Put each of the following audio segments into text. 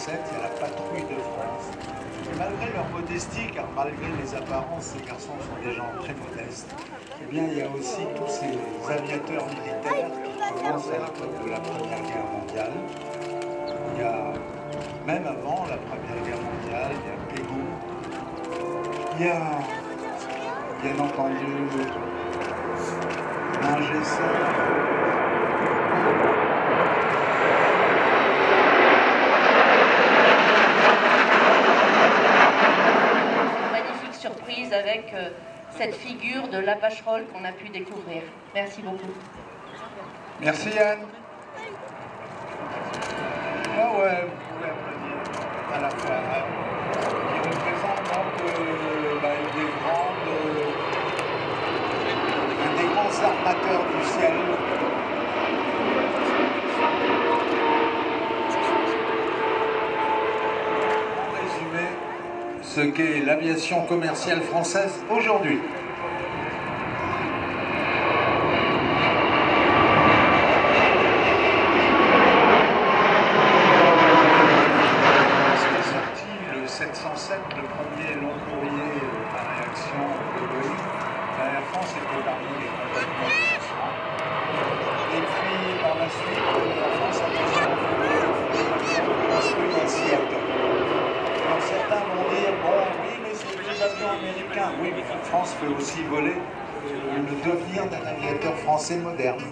Chaussette, il y a la patrouille de France. Et malgré leur modestie, car malgré les apparences, ces garçons sont des gens très modestes, eh bien, il y a aussi tous ces aviateurs militaires qui commencent à l'époque de la Première Guerre mondiale. Il y a, même avant la Première Guerre mondiale, il y a Pégou. Il y a, bien entendu, Mingessa. Surprise avec cette figure de la Vacherolles qu'on a pu découvrir. Merci beaucoup. Merci Yann. Ah ouais, vous pouvez applaudir à la fois qui représente donc des grands armateurs du ciel. Ce qu'est l'aviation commerciale française aujourd'hui. C'est sorti le 707, le premier long courrier à réaction de Boeing. Air France était parmi les compagnies de lancement. Et puis par la suite, Air France a construit à Seattle. Alors certains vont dire, bon oui, mais c'est des avions américains. Oui, mais la France peut aussi voler le devenir d'un aviateur français moderne.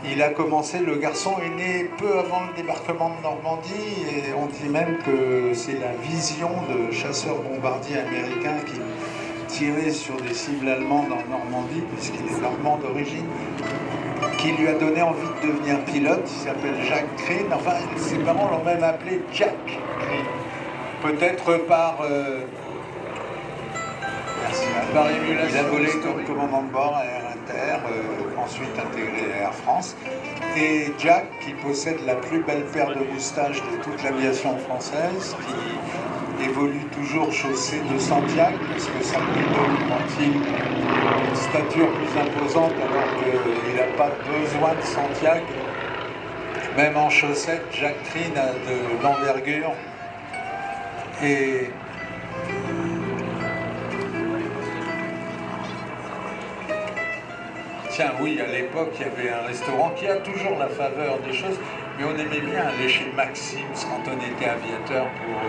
Il a commencé, le garçon est né peu avant le débarquement de Normandie et on dit même que c'est la vision de chasseurs-bombardiers américains qui tiraient sur des cibles allemandes en Normandie, puisqu'il est normand d'origine, qui lui a donné envie de devenir pilote. Il s'appelle Jacques Crane, enfin ses parents l'ont même appelé Jack Crane. Peut-être par émulation. Il a volé comme commandant de bord à Air Inter, ensuite intégré à Air France. Et Jack, qui possède la plus belle paire de moustaches de toute l'aviation française, qui évolue toujours chaussé de Santiago, parce que ça lui donne une stature plus imposante, alors qu'il n'a pas besoin de Santiago. Même en chaussettes, Jack Crane a de l'envergure. Et tiens, oui, à l'époque, il y avait un restaurant qui a toujours la faveur des choses, mais on aimait bien aller chez Maxim's quand on était aviateur pour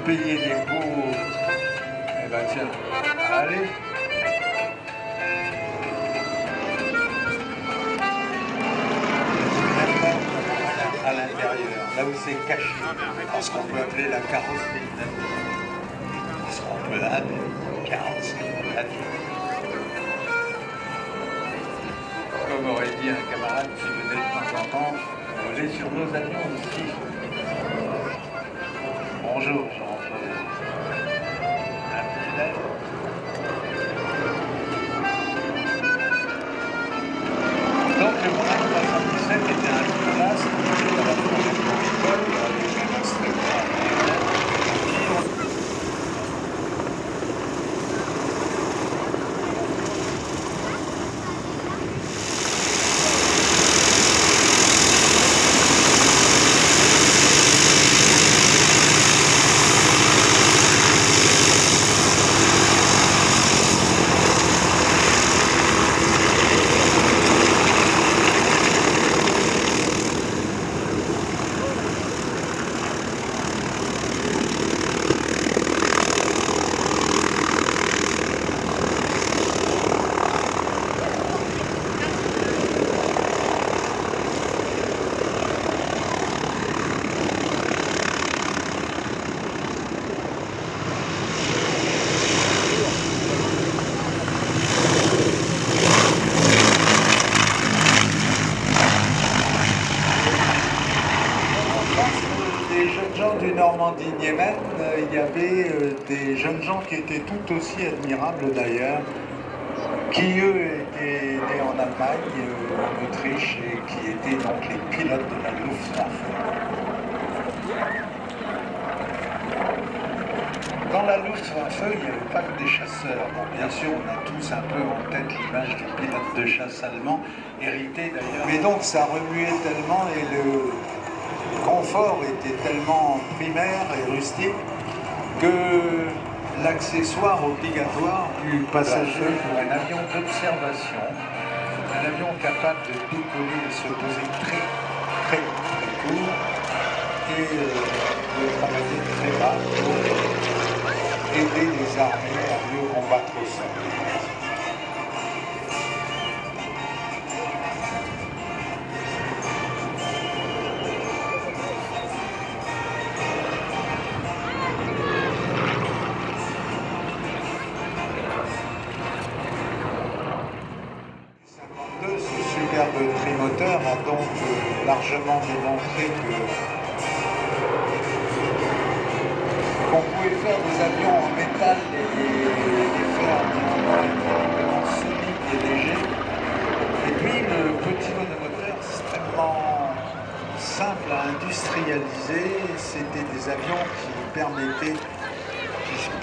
payer des beaux... Eh ben tiens, allez. À l'intérieur, là où c'est caché, parce qu'on peut appeler la carrosserie nature. Parce qu'on peut appeler carrosserie nature. Comme aurait dit un camarade qui venait de temps en temps voler sur nos avions ici. Bonjour, Jean-Paul. Un petit lettre. Donc le Boeing 317 était un classe qui était à la fois agricole, avec un instructeur du Normandie-Niemen, il y avait des jeunes gens qui étaient tout aussi admirables d'ailleurs, qui eux étaient nés en Allemagne, en Autriche, et qui étaient donc les pilotes de la Luftwaffe. Dans la Luftwaffe, il n'y avait pas que des chasseurs. Bon, bien sûr, on a tous un peu en tête l'image du pilote de chasse allemand, hérité d'ailleurs. Mais donc ça remuait tellement et confort était tellement primaire et rustique que l'accessoire obligatoire du passager pour un avion d'observation, un avion capable de décoller et se poser très court et de travailler très bas pour aider les armées à mieux combattre au sol. Ce superbe trimoteur a donc largement démontré qu'on pouvait faire des avions en métal et faire néanmoins solides et légers. Et puis le petit monomoteur extrêmement simple à industrialiser, c'était des avions qui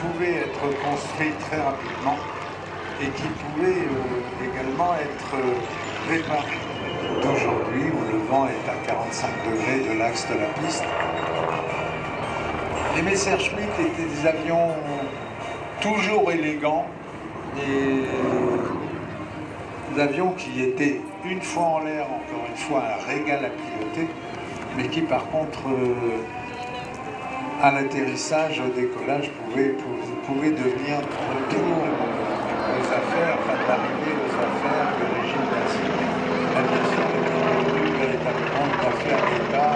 pouvaient être construits très rapidement et qui pouvaient également être réparés. Aujourd'hui, où le vent est à 45 degrés de l'axe de la piste, les Messerschmitt étaient des avions toujours élégants, des avions qui étaient une fois en l'air, encore une fois, un régal à piloter, mais qui par contre, à l'atterrissage, au décollage, pouvaient devenir retour aux affaires, enfin d'arriver aux affaires de régime d'insigne. L'aviation est devenue véritablement une affaire d'État.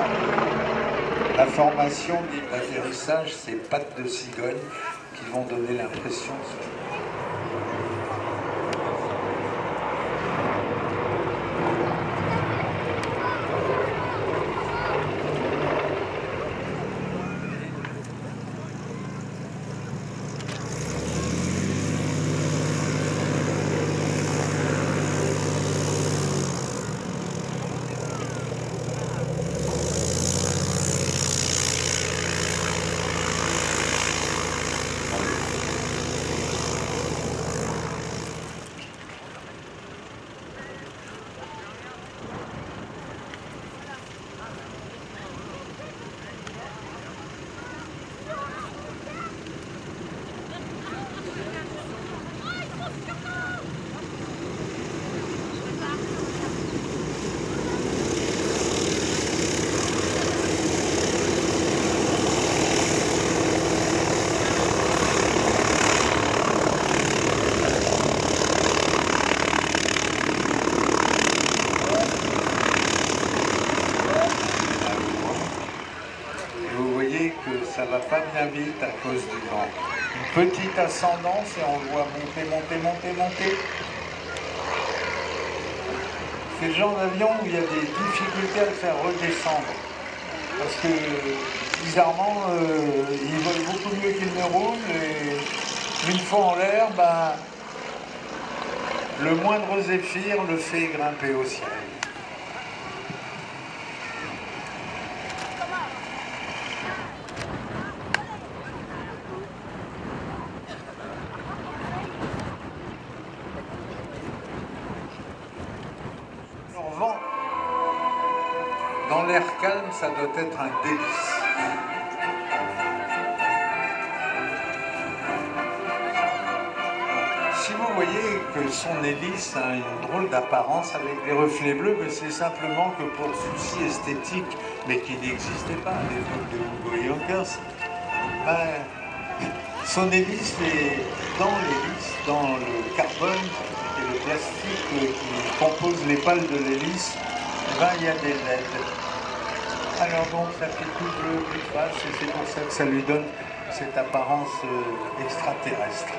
La formation d'atterrissage, c'est pattes de cigogne qui vont donner l'impression. Ça va pas bien vite à cause du vent. Une petite ascendance et on le voit monter. C'est le genre d'avion où il y a des difficultés à le faire redescendre. Parce que, bizarrement, il vole beaucoup mieux qu'il ne roule et une fois en l'air, le moindre zéphyr le fait grimper au ciel. Dans l'air calme, ça doit être un délice. Si vous voyez que son hélice a une drôle d'apparence avec des reflets bleus, mais c'est simplement que pour souci esthétique, mais qui n'existait pas à l'époque de Hugo Yonkers, son hélice est dans le carbone et le plastique qui compose les pales de l'hélice, il y a des LED. Alors donc ça fait tout bleu, plus de face, et c'est pour ça que ça lui donne cette apparence extraterrestre.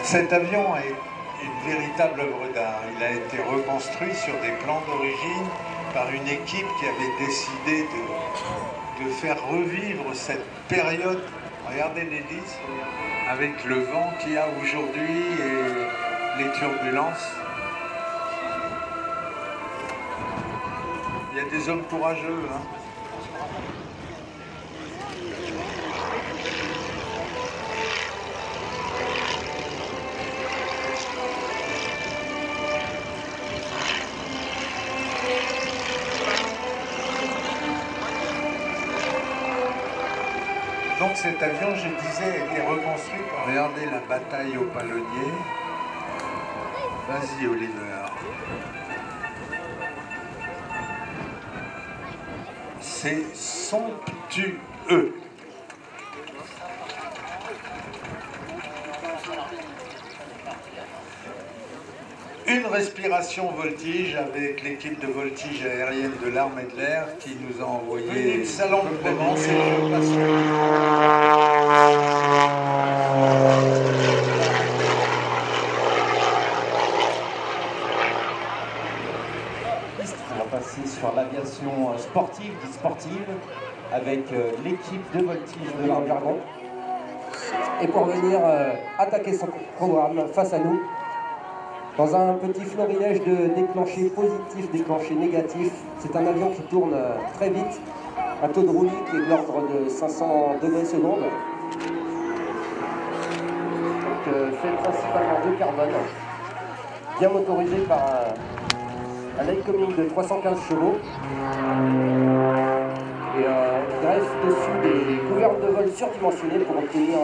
Cet avion est une véritable œuvre d'art. Il a été reconstruit sur des plans d'origine par une équipe qui avait décidé de faire revivre cette période. Regardez l'hélice avec le vent qu'il y a aujourd'hui et les turbulences. Il y a des hommes courageux, hein. Donc cet avion, je disais, a été reconstruit. Regardez la bataille au palonnier. Vas-y, Oliver. C'est somptueux. Une respiration voltige avec l'équipe de voltige aérienne de l'armée de l'air qui nous a envoyé le salon de Provence et je passe. On va passer sur l'aviation sportive, dite sportive, avec l'équipe de voltige de l'armée de l'air. Et pour venir attaquer son programme face à nous, dans un petit florilège de déclenchés positifs, déclenchés négatifs. C'est un avion qui tourne très vite, un taux de roulis qui est de l'ordre de 500 degrés secondes. Donc fait principalement de carbone, bien motorisé par un Lycoming de 315 chevaux. Et greffe dessus des gouvernes de vol surdimensionnées pour obtenir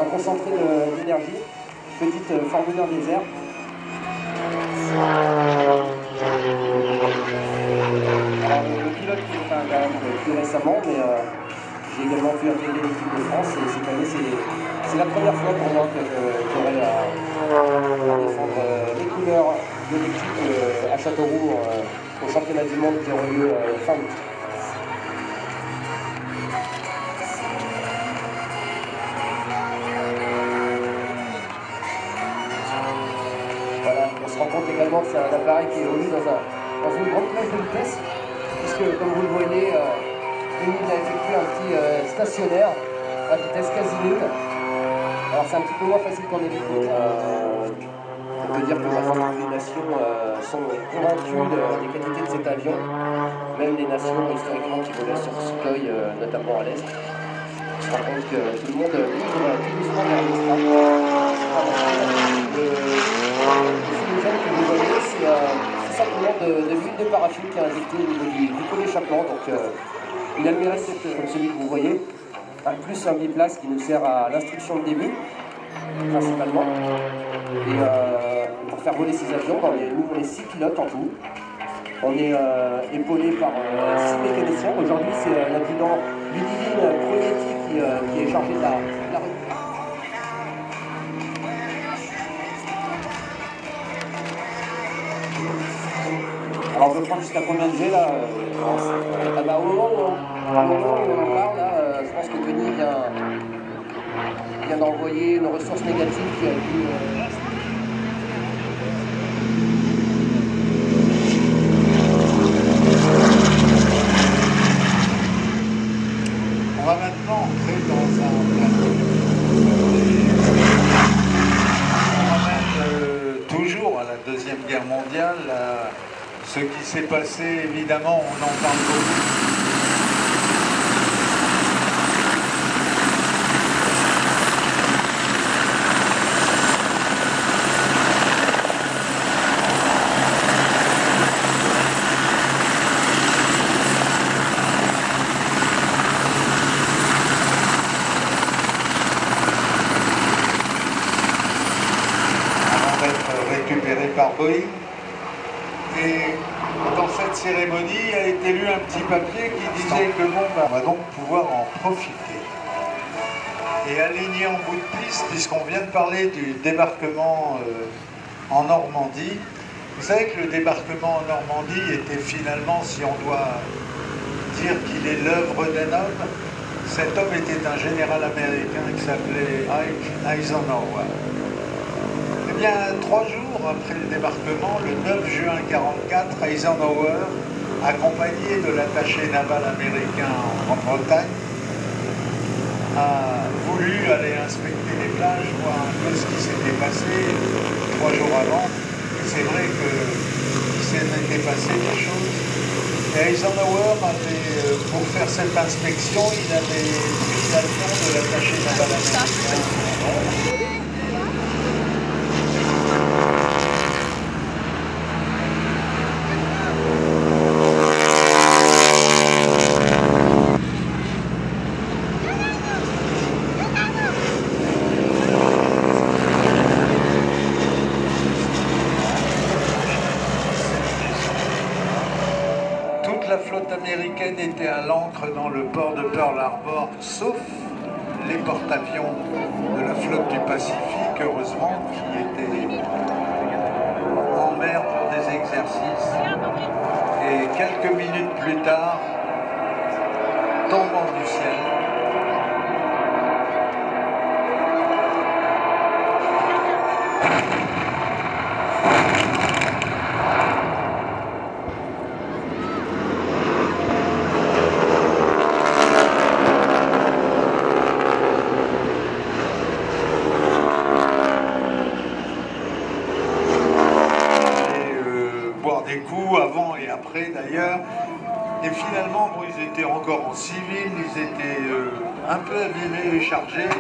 un concentré d'énergie, petite formule des airs. Alors, le pilote qui est quand même plus récemment, mais j'ai également pu intégrer l'équipe de France et cette année c'est la première fois pour moi que j'aurai à défendre les couleurs de l'équipe à Châteauroux au championnat du monde qui aura lieu fin août. On se rend compte également que c'est un appareil qui évolue dans une grande plage de vitesse, puisque comme vous le voyez, il a effectué un petit stationnaire à vitesse quasi nulle. Alors c'est un petit peu moins facile qu'en hélico. On peut dire que maintenant les nations sont convaincues des qualités de cet avion, même les nations historiquement qui volaient sur Sukhoi, notamment à l'Est. On se rend compte que tout le monde migre tout doucement vers l'extra. Que vous voyez, c'est simplement de l'huile de paraffine qui est injectée au niveau du pot d'échappement. Donc il a le mérite comme celui que vous voyez, plus un biplace qui nous sert à l'instruction de début, principalement. Et pour faire voler ces avions, nous on est 6 pilotes en tout. On est épaulé par 6 mécaniciens. Aujourd'hui c'est l'adjudant Ludivine Proietti qui est chargé de la recrutement. Alors je crois que jusqu'à combien de G là au moment où on parle là, je pense que Tony vient d'envoyer une ressource négative qui a dû... On va maintenant entrer dans un plateau. On ramène toujours à la Deuxième Guerre mondiale. Ce qui s'est passé, évidemment, on en parle beaucoup. Avant d'être récupéré par Boeing. Et dans cette cérémonie a été lu un petit papier qui disait que bon, on va donc pouvoir en profiter. Et aligné en bout de piste, puisqu'on vient de parler du débarquement en Normandie, vous savez que le débarquement en Normandie était finalement, si on doit dire qu'il est l'œuvre d'un homme, cet homme était un général américain qui s'appelait Eisenhower. Eh bien, 3 jours après le débarquement, le 9 juin 1944, Eisenhower, accompagné de l'attaché naval américain en Grande-Bretagne, a voulu aller inspecter les plages, voir un peu ce qui s'était passé 3 jours avant. C'est vrai qu'il s'était passé des choses. Et Eisenhower avait, pour faire cette inspection, il avait pris l'avion de l'attaché naval américain. flotte américaine était à l'ancre dans le port de Pearl Harbor, sauf les porte-avions de la flotte du Pacifique, heureusement, qui étaient en mer pour des exercices. Et quelques minutes plus tard, tombant du ciel, des coups avant et après d'ailleurs, et finalement bon, ils étaient encore en civil, ils étaient un peu abîmés et chargés,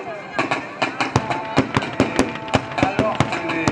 alors que les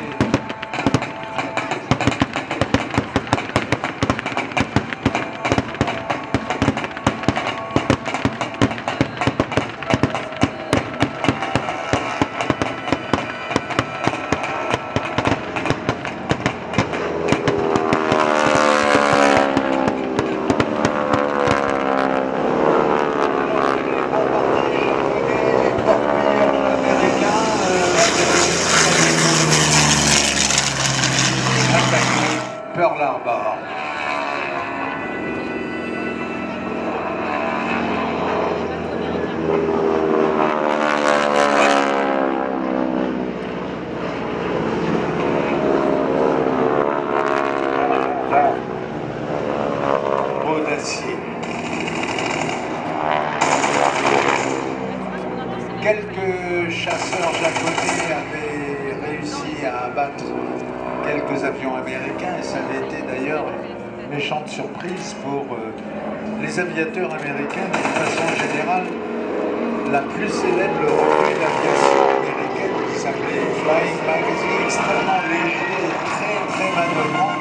Pearl Harbor. Beau d'acier. Quelques chasseurs japonais avaient réussi à abattre quelques avions américains, et ça avait été d'ailleurs une méchante surprise pour les aviateurs américains. De façon générale, la plus célèbre revue d'aviation américaine qui s'appelait Flying Magazine, extrêmement léger et très manœuvrant,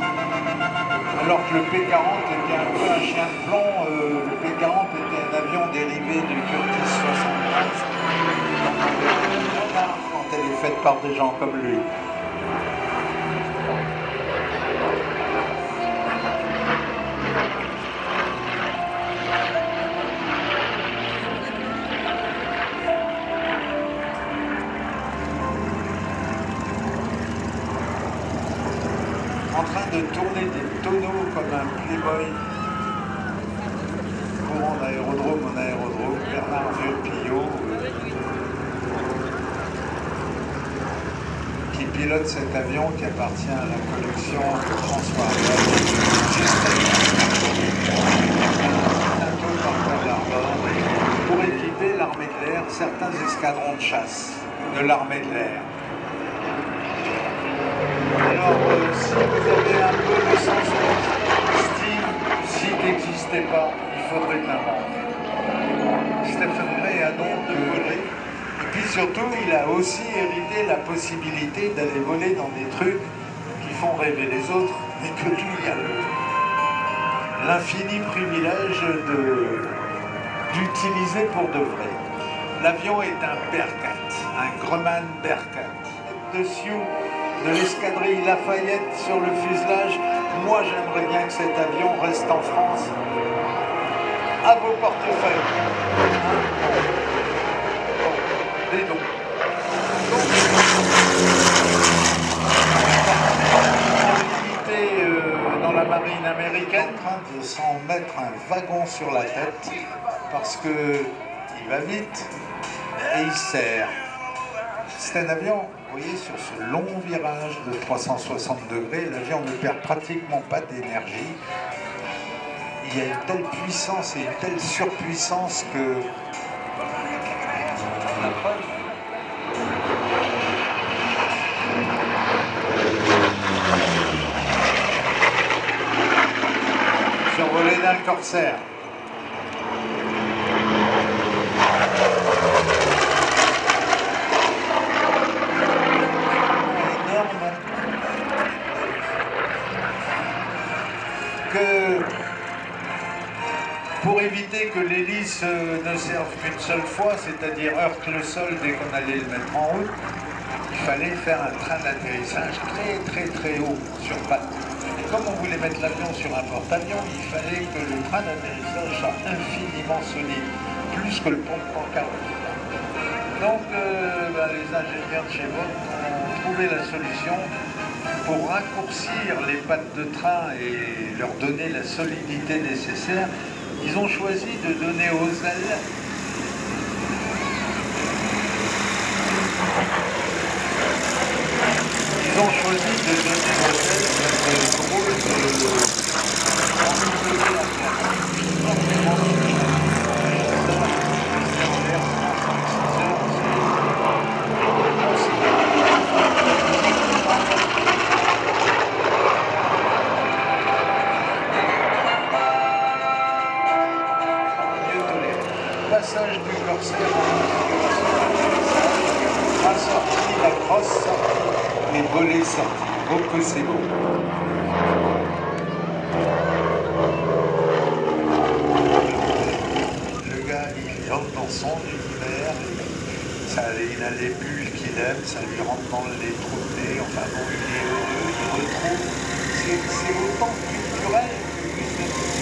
alors que le P-40 était un peu un chien de plomb. Le P-40 était un avion dérivé du Curtiss 75 quand elle est faite par des gens comme lui. En train de tourner des tonneaux comme un playboy, courant d'aérodrome en aérodrome, Bernard Vieux-Pillot, qui pilote cet avion qui appartient à la collection de François bientôt par Pearl Harbor, pour équiper l'armée de l'air, certains escadrons de chasse de l'armée de l'air. Alors, si vous avez un peu de sens style, s'il n'existait pas, il faudrait l'inventer. Stephen Gray a donc volé. Et puis surtout, il a aussi hérité la possibilité d'aller voler dans des trucs qui font rêver les autres, mais que lui a l'infini privilège d'utiliser pour de vrai. L'avion est un Bearcat, un Grumman Bearcat. Dessus de l'escadrille Lafayette sur le fuselage. Moi, j'aimerais bien que cet avion reste en France. À vos portefeuilles. Dis donc. Dans la marine américaine, en train de s'en mettre un wagon sur la tête parce que il va vite et il serre. C'est un avion, vous voyez, sur ce long virage de 360 degrés, l'avion ne perd pratiquement pas d'énergie. Il y a une telle puissance et une telle surpuissance que la preuve. Survolé d'un Corsair. Pour éviter que l'hélice ne serve qu'une seule fois, c'est-à-dire heurte le sol dès qu'on allait le mettre en route, il fallait faire un train d'atterrissage très haut sur pattes. comme on voulait mettre l'avion sur un porte-avions, il fallait que le train d'atterrissage soit infiniment solide, plus que le pont de Pancarte. Donc les ingénieurs de chez Vought ont trouvé la solution pour raccourcir les pattes de train et leur donner la solidité nécessaire. Ils ont choisi de donner aux ailes le rôle de passage du corsaire assorti, la crosse sortie, les volets sortis. Oh que c'est beau. Le gars, il rentre dans son univers, il a les bulles qu'il aime, ça lui rentre dans les trous de nez, enfin bon, il est heureux, il retrouve. C'est autant culturel que gustatif.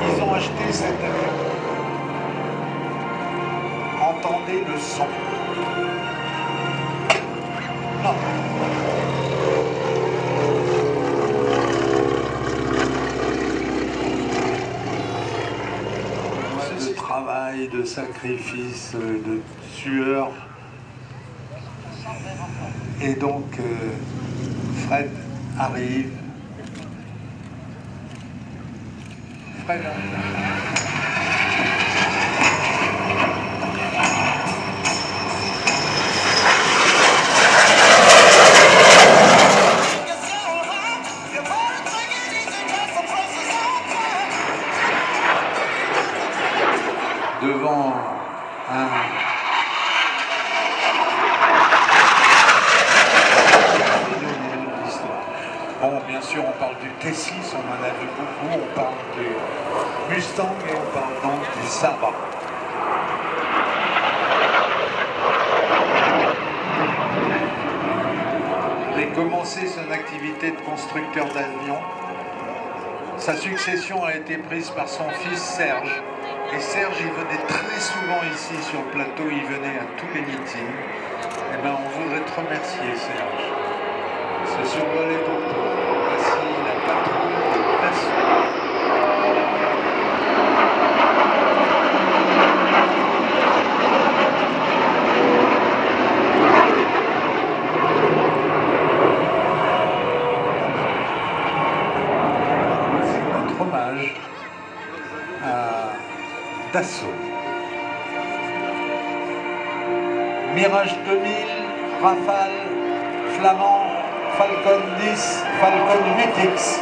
Ils ont acheté cet avion. Entendez le son. Non. Ce travail de sacrifice, de sueur. Et donc, Fred arrive. Fred arrive. Devant un bon, bien sûr, on parle du T6, on en a vu beaucoup, on parle du Mustang et on parle donc du Sabre. Il a commencé son activité de constructeur d'avions. Sa succession a été prise par son fils Serge. Et Serge, il venait très souvent ici sur le plateau, il venait à tous les meetings. Eh bien, on voudrait te remercier, Serge. Ce survol est pour toi. Voici la patrouille d'assaut. C'est notre hommage à Dassault. Mirage 2000, Rafale, Flamand, Falcon 10, Falcon 8X.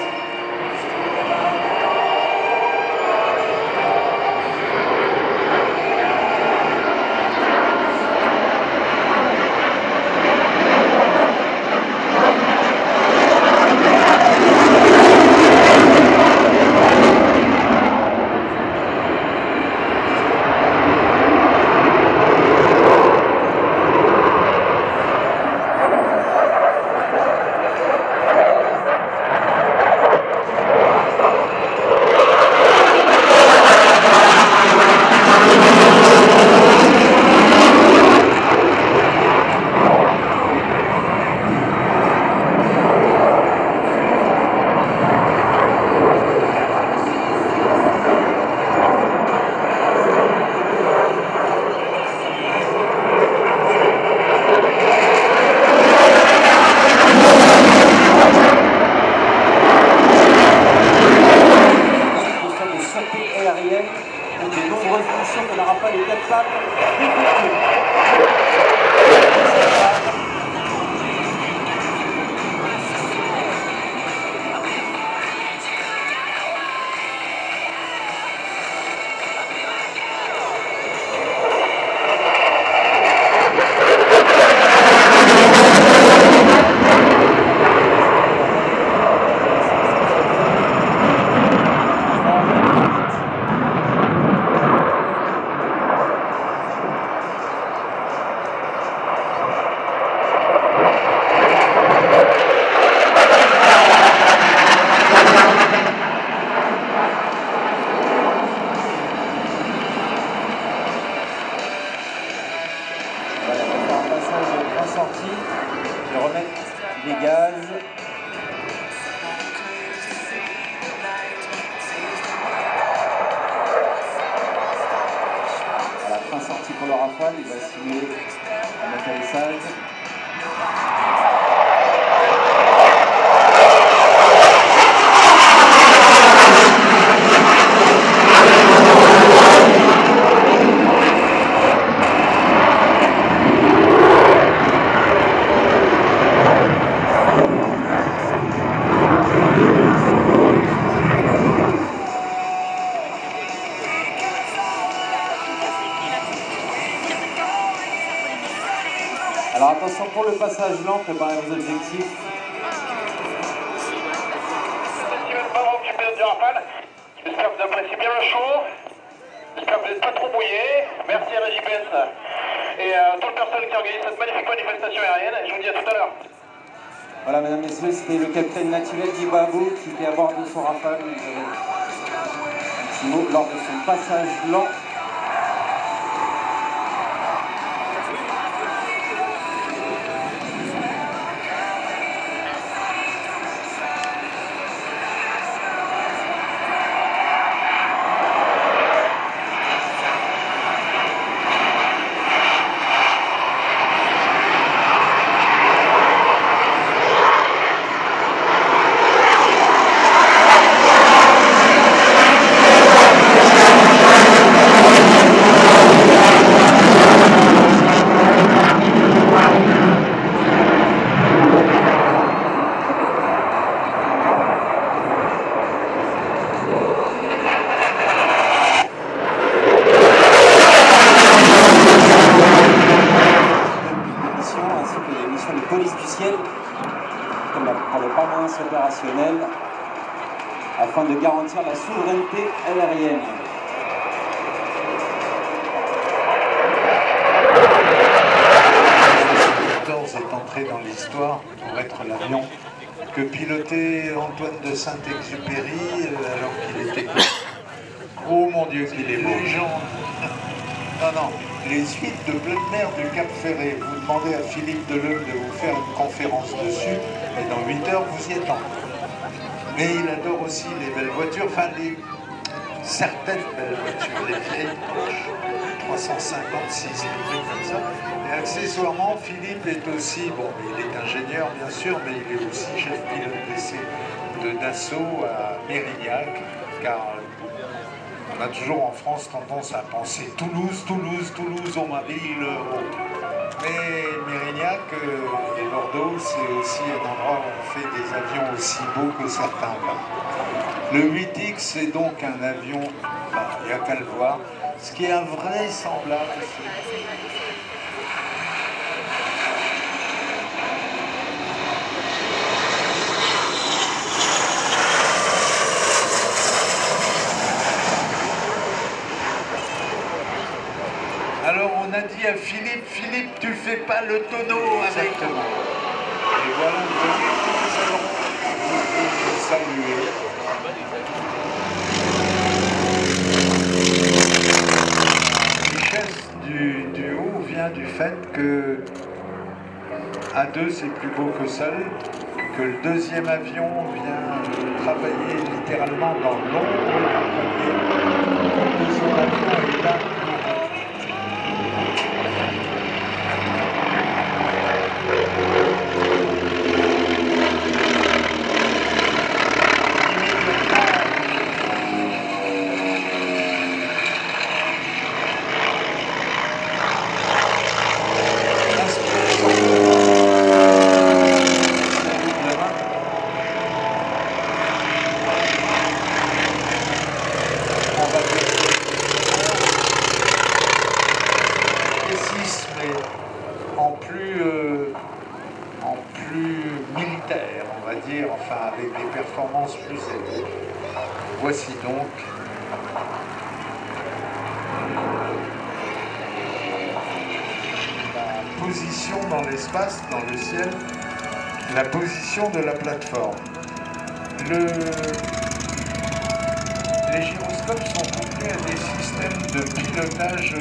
les gaz. À la fin sortie pour le Rafale, il va simuler un atterrissage. Alors attention pour le passage lent, préparez vos objectifs. Steven Barrow du pilote du Rafale. J'espère que vous appréciez bien le show. J'espère que vous n'êtes pas trop mouillé. Merci à la JPS et à tout le personnel qui organise cette magnifique manifestation aérienne. Et je vous dis à tout à l'heure. Voilà, mesdames et messieurs, c'était le capitaine naturel d'Ibabou qui était à bord de son Rafale. Un petit mot lors de son passage lent. Opérationnel afin de garantir la souveraineté aérienne. Est entré dans l'histoire pour être l'avion que pilotait Antoine de Saint-Exupéry alors qu'il était... Oh mon Dieu, qu'il est beau. Non, les suites de pleine mer du Cap Ferré. Vous demandez à Philippe Deleuve de vous faire une conférence dessus et dans 8 heures, vous y êtes en. Mais il adore aussi les belles voitures, enfin certaines belles voitures, les vieilles Porsche 356, des trucs comme ça. Et accessoirement, Philippe est aussi, bon, il est ingénieur bien sûr, mais il est aussi chef pilote d'essai de Dassault à Mérignac, car on a toujours en France tendance à penser Toulouse, oh ma ville, oh. Mais Mérignac et Bordeaux, c'est aussi un endroit où on fait des avions aussi beaux que certains là. Le 8X est donc un avion, il n'y a qu'à le voir, ce qui est invraisemblable. Alors on a dit à Philippe, tu fais pas le tonneau avec... Exactement. Et voilà, vous voyez, nous allons vous saluer. La richesse du haut vient du fait que à deux c'est plus beau que seul, que le deuxième avion vient travailler littéralement dans l'ombre du premier. Le deuxième avion est là. militaire, on va dire, enfin avec des performances plus élevées. Voici donc la position dans l'espace, dans le ciel, la position de la plateforme. Les gyroscopes sont couplés à des systèmes de pilotage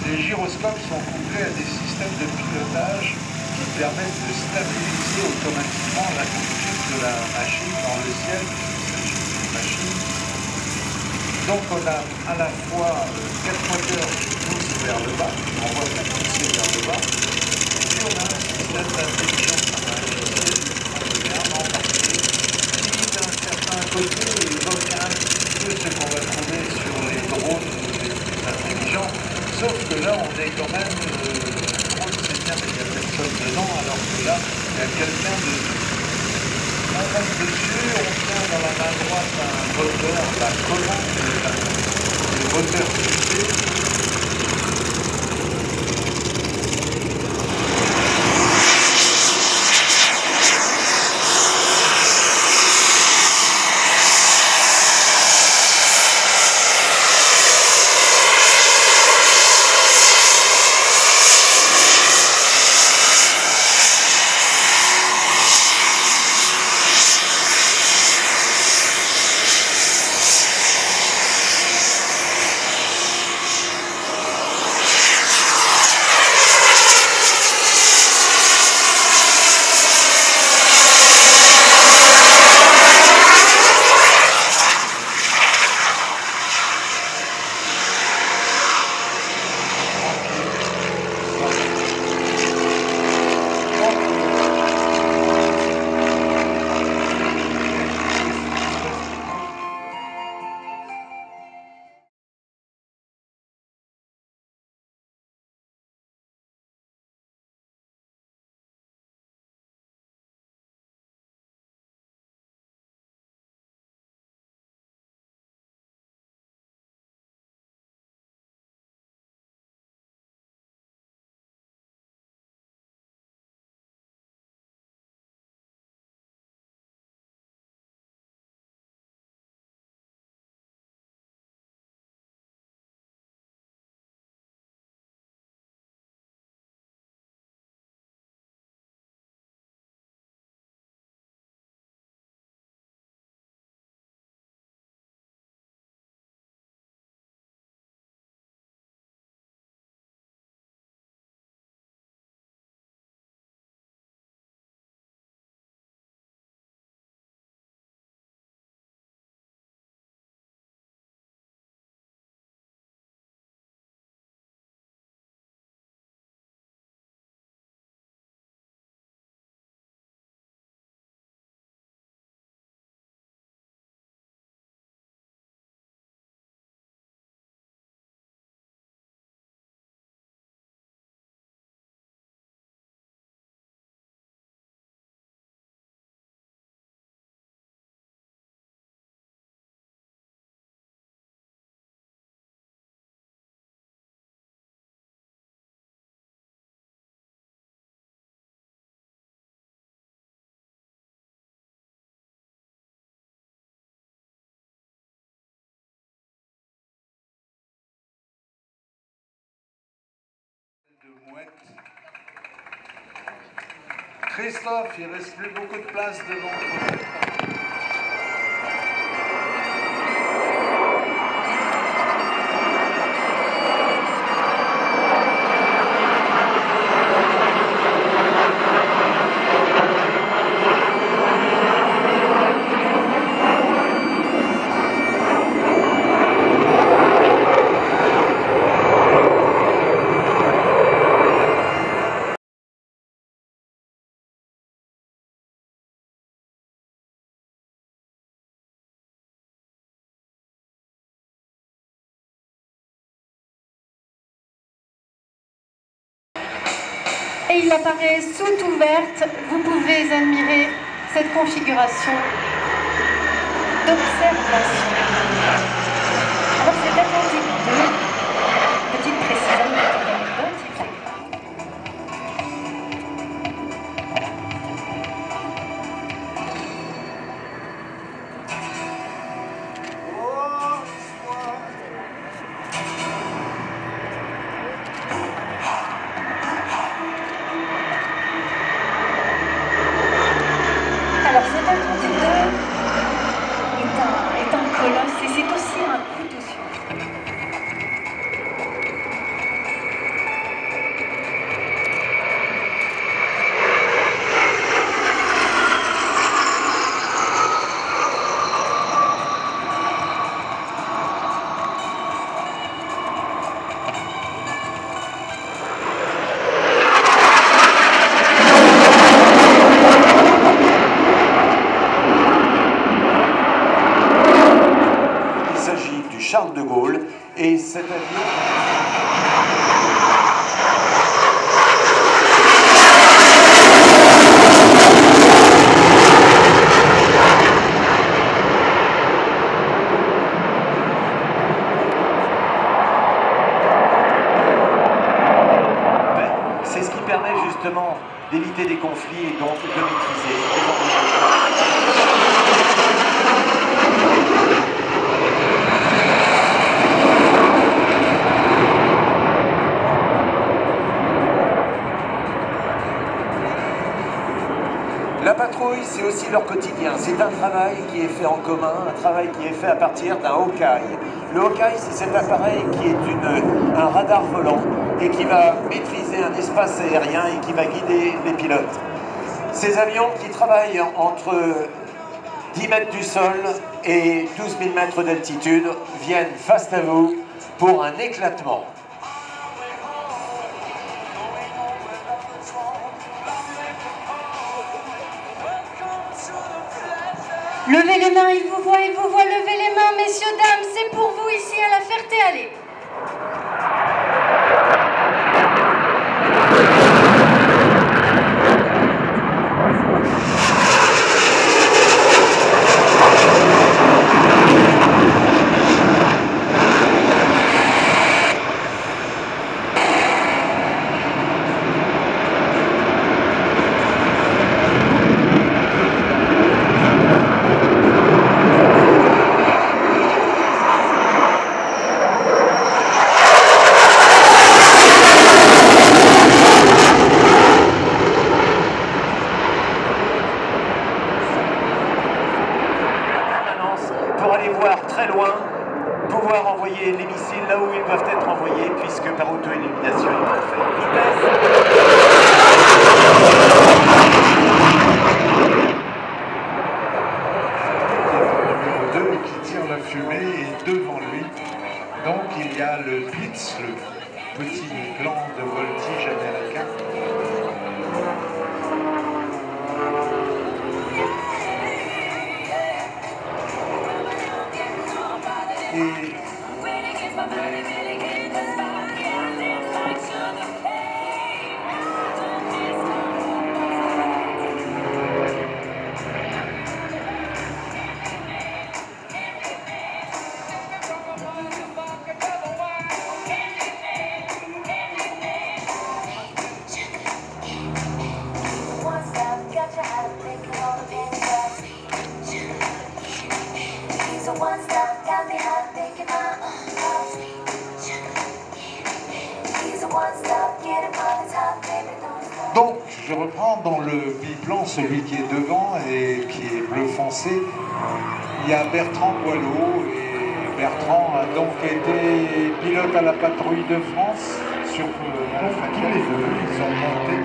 Les gyroscopes sont couplés à des systèmes de pilotage qui permettent de stabiliser automatiquement la conduite de la machine dans le ciel, puisqu'il s'agit d'une machine. Donc on a à la fois 4 moteurs qui poussent vers le bas, qui envoient de la poussée vers le bas, et puis on a un système d'intelligence artificielle moderne embarqué qui d'un certain côté évoque un petit peu ce qu'on va trouver sur les drones les plus intelligents, sauf que là on est quand même, le drone c'est bien mais il n'y a personne dedans, alors que là il y a quelqu'un dessus. On monte dessus, on tient dans la main droite un moteur, la commande du moteur fusée. De mouette. Christophe, il ne reste plus beaucoup de place devant toi. Et il apparaît soute ouverte. Vous pouvez admirer cette configuration d'observation. Alors c'est Atlantique 2, petite précision, petite anecdote. Alors cet Atlantique 2 est un colosse et c'est aussi un couteau suisse. justement d'éviter des conflits et donc de maîtriser les La patrouille, c'est aussi leur quotidien. C'est un travail qui est fait en commun, un travail qui est fait à partir d'un Hawkeye. Le Hawkeye, c'est cet appareil qui est un radar volant et qui va maîtriser un espace aérien et qui va guider les pilotes. Ces avions qui travaillent entre 10 mètres du sol et 12 000 mètres d'altitude viennent face à vous pour un éclatement. Levez les mains, il vous voit, levez les mains, messieurs, dames, c'est pour vous ici à la Ferté-Alais. Pour aller voir très loin, pouvoir envoyer les missiles là où ils doivent être envoyés, puisque par auto-illumination ils peuvent faire vitesse. Numéro 2 qui tire la fumée et devant lui, donc il y a le Blitz, le petit plan de voltige américain. Donc, je reprends dans le biplan, celui qui est devant et qui est bleu foncé. Il y a Bertrand Boileau, et Bertrand a donc été pilote à la patrouille de France. Sur tous les deux, ils ont monté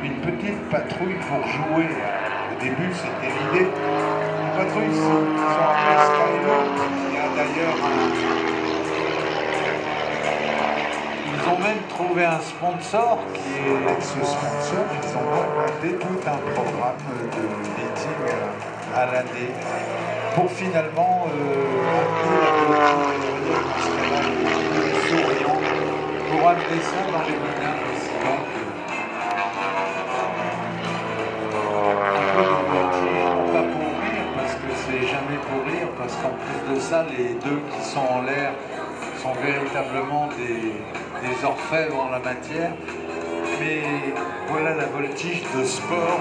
une petite patrouille pour jouer. Au début, c'était l'idée. Une patrouille, ils ont appelé Skylo. Il y a d'ailleurs Ils ont même trouvé un sponsor qui est ce sponsor. Ils ont monté tout un programme de meeting à l'année pour finalement amener la politique aérienne souriant pour amener ça dans les moyens aussi. Donc, un peu de voltige, non pas pour rire, parce que c'est jamais pour rire, parce qu'en plus de ça, les deux qui sont en l'air sont véritablement des orfèvres en la matière. Mais voilà la voltige de sport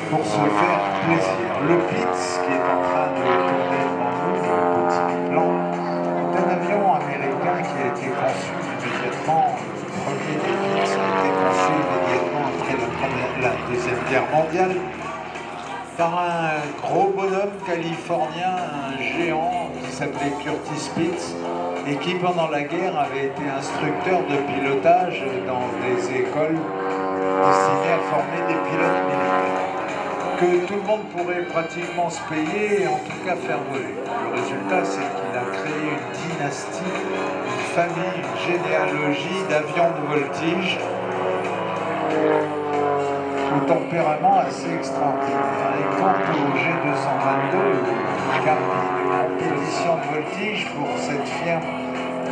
pour se faire plaisir. Le Blitz qui est en train de tourner devant nous, le petit plan, est un avion américain qui a été conçu immédiatement. Le premier des Blitz a été conçu immédiatement après la Deuxième Guerre mondiale par un gros bonhomme californien, un géant qui s'appelait Curtis Pitts et qui pendant la guerre avait été instructeur de pilotage dans des écoles destinées à former des pilotes militaires que tout le monde pourrait pratiquement se payer et en tout cas faire voler. Le résultat, c'est qu'il a créé une dynastie, une famille, une généalogie d'avions de voltige au tempérament assez extraordinaire. Par exemple, au G222, car une compétition de voltige pour cette firme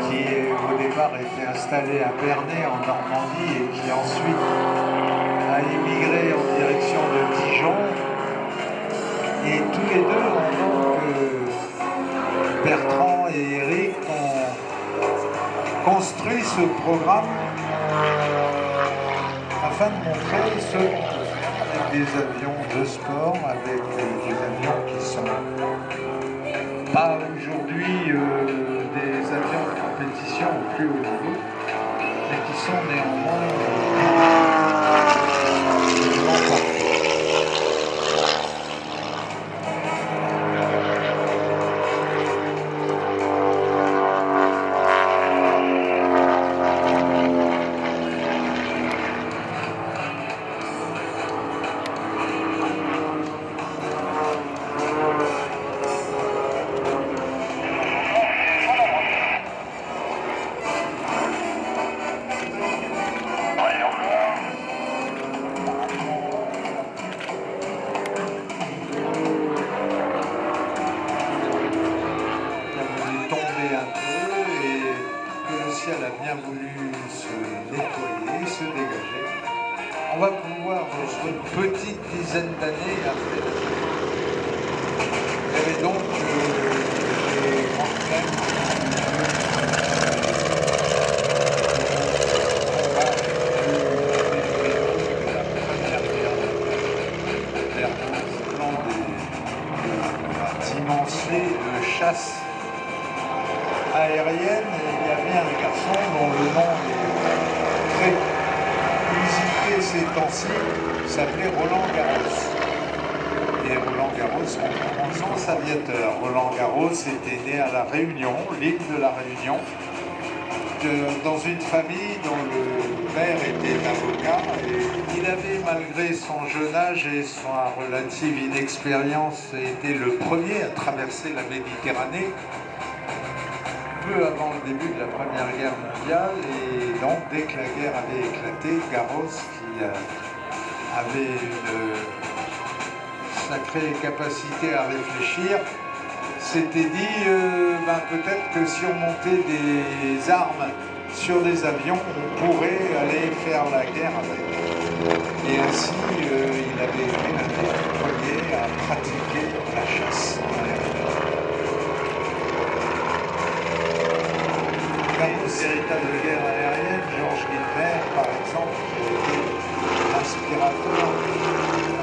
qui au départ était installée à Bernay en Normandie et qui ensuite a émigré en direction de Dijon. Et tous les deux ont donc, Bertrand et Eric ont construit ce programme afin de montrer ce qu'on peut faire avec des avions de sport, avec des avions qui sont pas aujourd'hui des avions de compétition au plus haut niveau, mais qui sont néanmoins parfaits. A bien voulu se nettoyer, se dégager. On va pouvoir, sur une petite dizaine d'années après, il y avait donc des grandes plaines de chasse aérienne, et il y avait un garçon dont le nom est très usité ces temps-ci, s'appelait Roland Garros. Et Roland Garros, en commençant aviateur. Roland Garros était né à La Réunion, l'île de La Réunion, dans une famille dont le père était avocat, et il avait, malgré son jeune âge et sa relative inexpérience, été le premier à traverser la Méditerranée peu avant le début de la Première Guerre mondiale. Et donc, dès que la guerre avait éclaté, Garros, qui avait une sacrée capacité à réfléchir, s'était dit peut-être que si on montait des armes sur des avions, on pourrait aller faire la guerre avec. Et ainsi, il avait été l'un des premiers à pratiquer la chasse aérienne. Dans une véritable guerre aérienne, Georges Gilbert, par exemple, qui a été l'inspirateur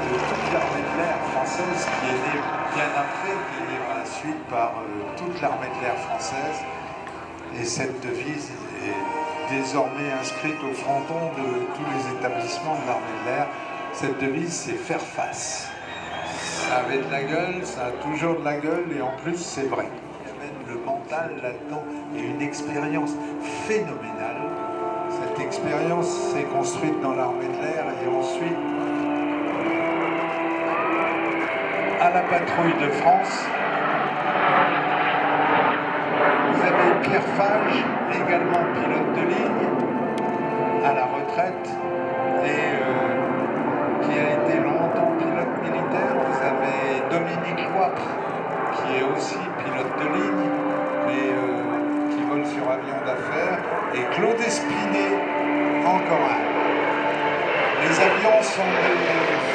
de toute l'armée de l'air française, qui est née bien après, qui est née par la suite par toute l'armée de l'air française. Et cette devise est désormais inscrite au fronton de tous les établissements de l'armée de l'air. Cette devise, c'est faire face. Ça avait de la gueule, ça a toujours de la gueule, et en plus, c'est vrai. Le mental là-dedans et une expérience phénoménale. Cette expérience s'est construite dans l'armée de l'air et ensuite à la patrouille de France. Vous avez Pierre Fage, également pilote de ligne, à la retraite, et qui a été longtemps pilote militaire. Vous avez Dominique Loipre, qui est aussi pilote de ligne, mais qui vole sur avion d'affaires, et Claude Espinet, encore un. Les avions sont des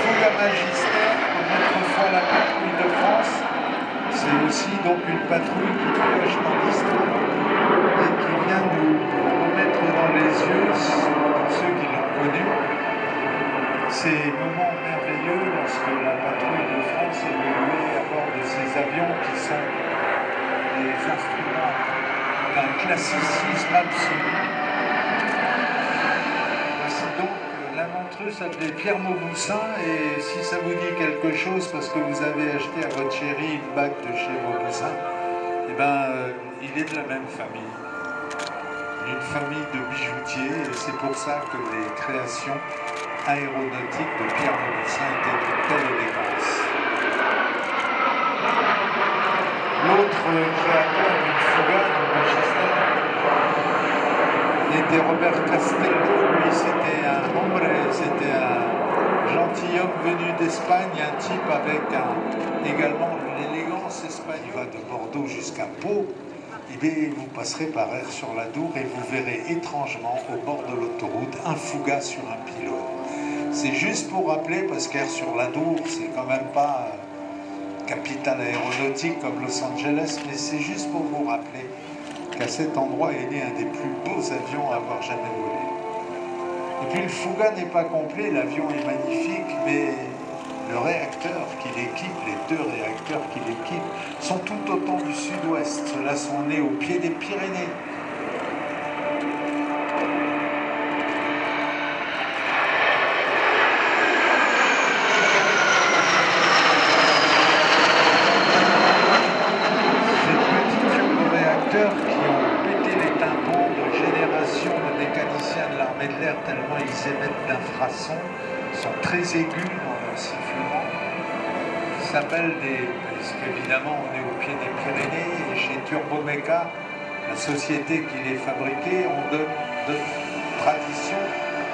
fougas magistères, comme autrefois la patrouille de France. C'est aussi donc une patrouille qui pioche dans l'histoire et qui vient nous remettre dans les yeux, pour ceux qui l'ont connu, ces moments merveilleux lorsque la patrouille de France évoluait à bord de ces avions qui sont des instruments d'un classicisme absolu. Voici donc l'inventeur s'appelait Pierre Mauboussin, et si ça vous dit quelque chose parce que vous avez acheté à votre chérie une bague de chez Mauboussin, eh ben, il est de la même famille. Une famille de bijoutiers, et c'est pour ça que les créations aéronautiques de Pierre Mauboussin étaient d'une telle élégance. L'autre créateur d'une fuga, du magistère, était Robert Castello. Lui, c'était un hombre, c'était un gentilhomme venu d'Espagne, un type avec également l'élégance espagnole. Il va de Bordeaux jusqu'à Pau. Eh bien, vous passerez par Aire-sur-l'Adour et vous verrez étrangement au bord de l'autoroute un fougas sur un pylône. C'est juste pour rappeler, parce qu'Aire-sur-l'Adour, c'est quand même pas capitale aéronautique comme Los Angeles, mais c'est juste pour vous rappeler qu'à cet endroit est né un des plus beaux avions à avoir jamais volé. Et puis le Fouga n'est pas complet, l'avion est magnifique, mais le réacteur qui l'équipe, les 2 réacteurs qui l'équipent, sont tout autant du sud-ouest. Ceux-là sont nés au pied des Pyrénées. Qui ont pété les tympans de générations de mécaniciens de l'armée de l'air tellement ils émettent d'infrasons, sont très aigus dans leur sifflement. S'appellent parce qu'évidemment on est au pied des Pyrénées et chez Turbomeca, la société qui les fabriquait, on donne de tradition,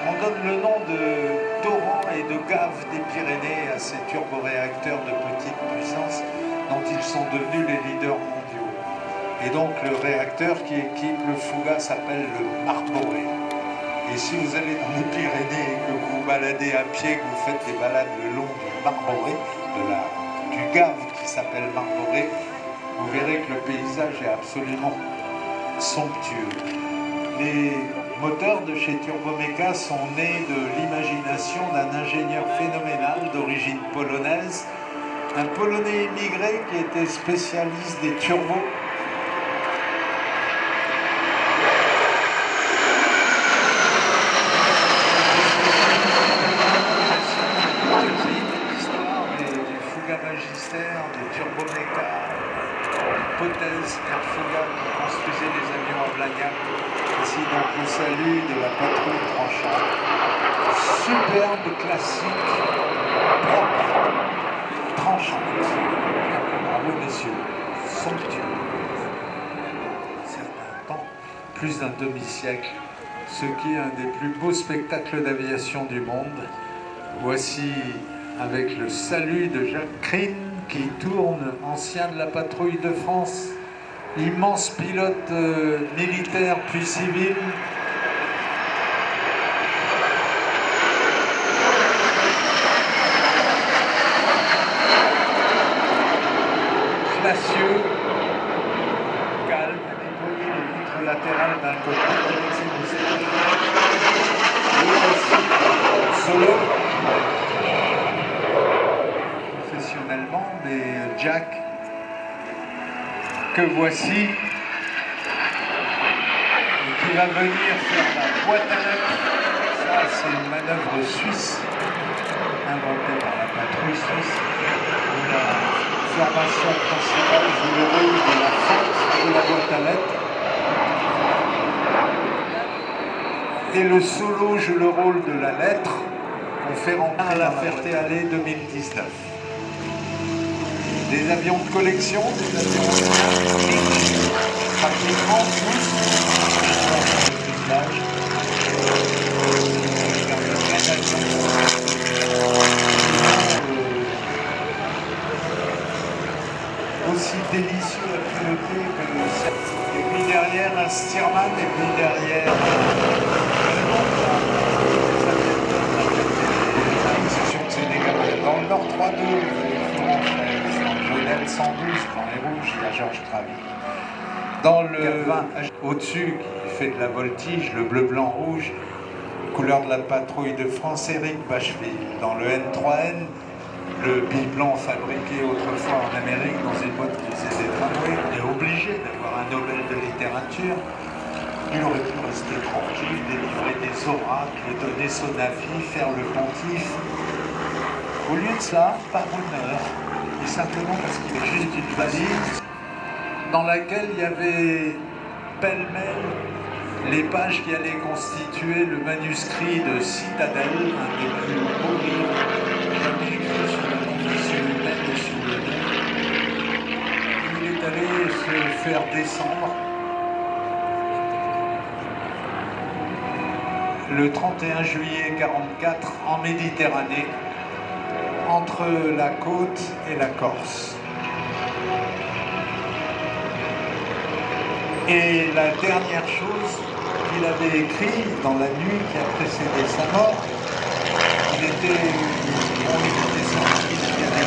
on donne le nom de torrent et de gave des Pyrénées à ces turboréacteurs de petite puissance dont ils sont devenus les leaders mondiaux. Et donc le réacteur qui équipe le Fouga s'appelle le Marboré. Et si vous allez dans les Pyrénées et que vous vous baladez à pied, que vous faites des balades le long du Marboré, du Gave qui s'appelle Marboré, vous verrez que le paysage est absolument somptueux. Les moteurs de chez Turbomeca sont nés de l'imagination d'un ingénieur phénoménal d'origine polonaise, un Polonais immigré qui était spécialiste des turbos. Magistère, de Turbomeca, hypothèse Air Fouga qui construisait les avions à Blagnac. Ici donc le salut de la patrouille tranchante. Superbe, classique, propre, tranchante. Bravo messieurs, somptueux. Certains temps, plus d'un demi-siècle, ce qui est un des plus beaux spectacles d'aviation du monde. Voici avec le salut de Jacques Crine qui tourne, ancien de la patrouille de France, immense pilote militaire puis civil. Classieux, calme, déployer les vitres latérales d'un cockpit avec ses boussées. Solo. Mais Jack, que voici, et qui va venir faire la boîte à lettres. Ça, c'est une manœuvre suisse, inventée par la patrouille suisse, où la formation principale joue le rôle de la fente de la boîte à lettres, et le solo joue le rôle de la lettre qu'on fait rentrer à la Ferté-Alais 2019. Des avions de collection, des avions pratiquement tous aussi délicieux à piloter que le... Et puis derrière un Stearman, et puis derrière dans le Nord 3-2, Genève 112, dans les rouges, il y a Georges Travy. Dans le 20, au-dessus, qui fait de la voltige, le bleu-blanc-rouge, couleur de la patrouille de France, Éric Bacheville. Dans le N3N, le blanc fabriqué autrefois en Amérique dans une boîte qui faisait des tramways. On est obligé d'avoir un Nobel de littérature. Il aurait pu rester tranquille, délivrer des oracles, donner son avis, faire le pontife. Au lieu de ça, par honneur, et simplement parce qu'il est juste une valise dans laquelle il y avait pêle-mêle les pages qui allaient constituer le manuscrit de Citadelle, un des plus beaux livres jamais écrits sur la condition humaine et sur le monde. Il est allé se faire descendre le 31 juillet 1944 en Méditerranée, entre la côte et la Corse. Et la dernière chose qu'il avait écrit dans la nuit qui a précédé sa mort, il était sorti, il y avait